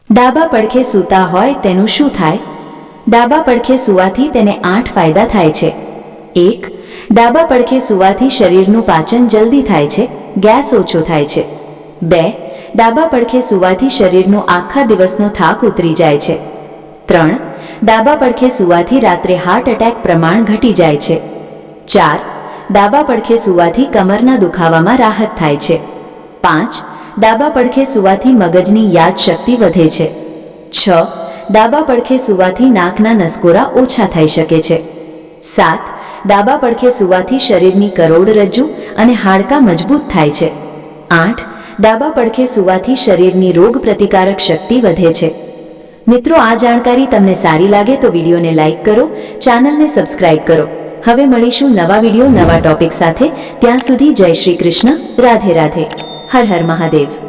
ડાબા પડખે સૂતા હોય તેનું શું થાય? ડાબા પડખે સૂવાથી તેને 8 ફાયદા થાય છે. 1. ડાબા પડખે સૂવાથી શરીરનું પાચન જલ્દી થાય છે, ગેસ ઓછો થાય છે. 2. ડાબા પડખે સૂવાથી શરીરનો આખા દિવસનો થાક ઉતરી જાય છે. 3. ડાબા પડખે સૂવાથી રાત્રે હાર્ટ એટેક પ્રમાણ ઘટી જાય છે. 4. ડાબા પડખે સૂવાથી કમરના દુખાવામાં રાહત થાય છે. 5. ડાબા પડખે સૂવાથી મગજની યાદશક્તિ વધે છે. 6. ડાબા પડખે સૂવાથી નાકના નસકોરા ઓછા થઈ શકે છે. 7. ડાબા પડખે સૂવાથી શરીરની કરોડરજ્જુ અને હાડકાં મજબૂત થાય છે. 8. ડાબા પડખે સૂવાથી શરીરની રોગ પ્રતિકારક શક્તિ વધે છે. મિત્રો, આ જાણકારી તમને સારી લાગે તો વિડીયોને લાઈક કરો, ચેનલને સબસ્ક્રાઇબ કરો. હવે મળીશું નવા વિડીયો નવા ટોપિક સાથે. ત્યાં સુધી જય શ્રી કૃષ્ણ, રાધે રાધે, હર હર મહાદેવ.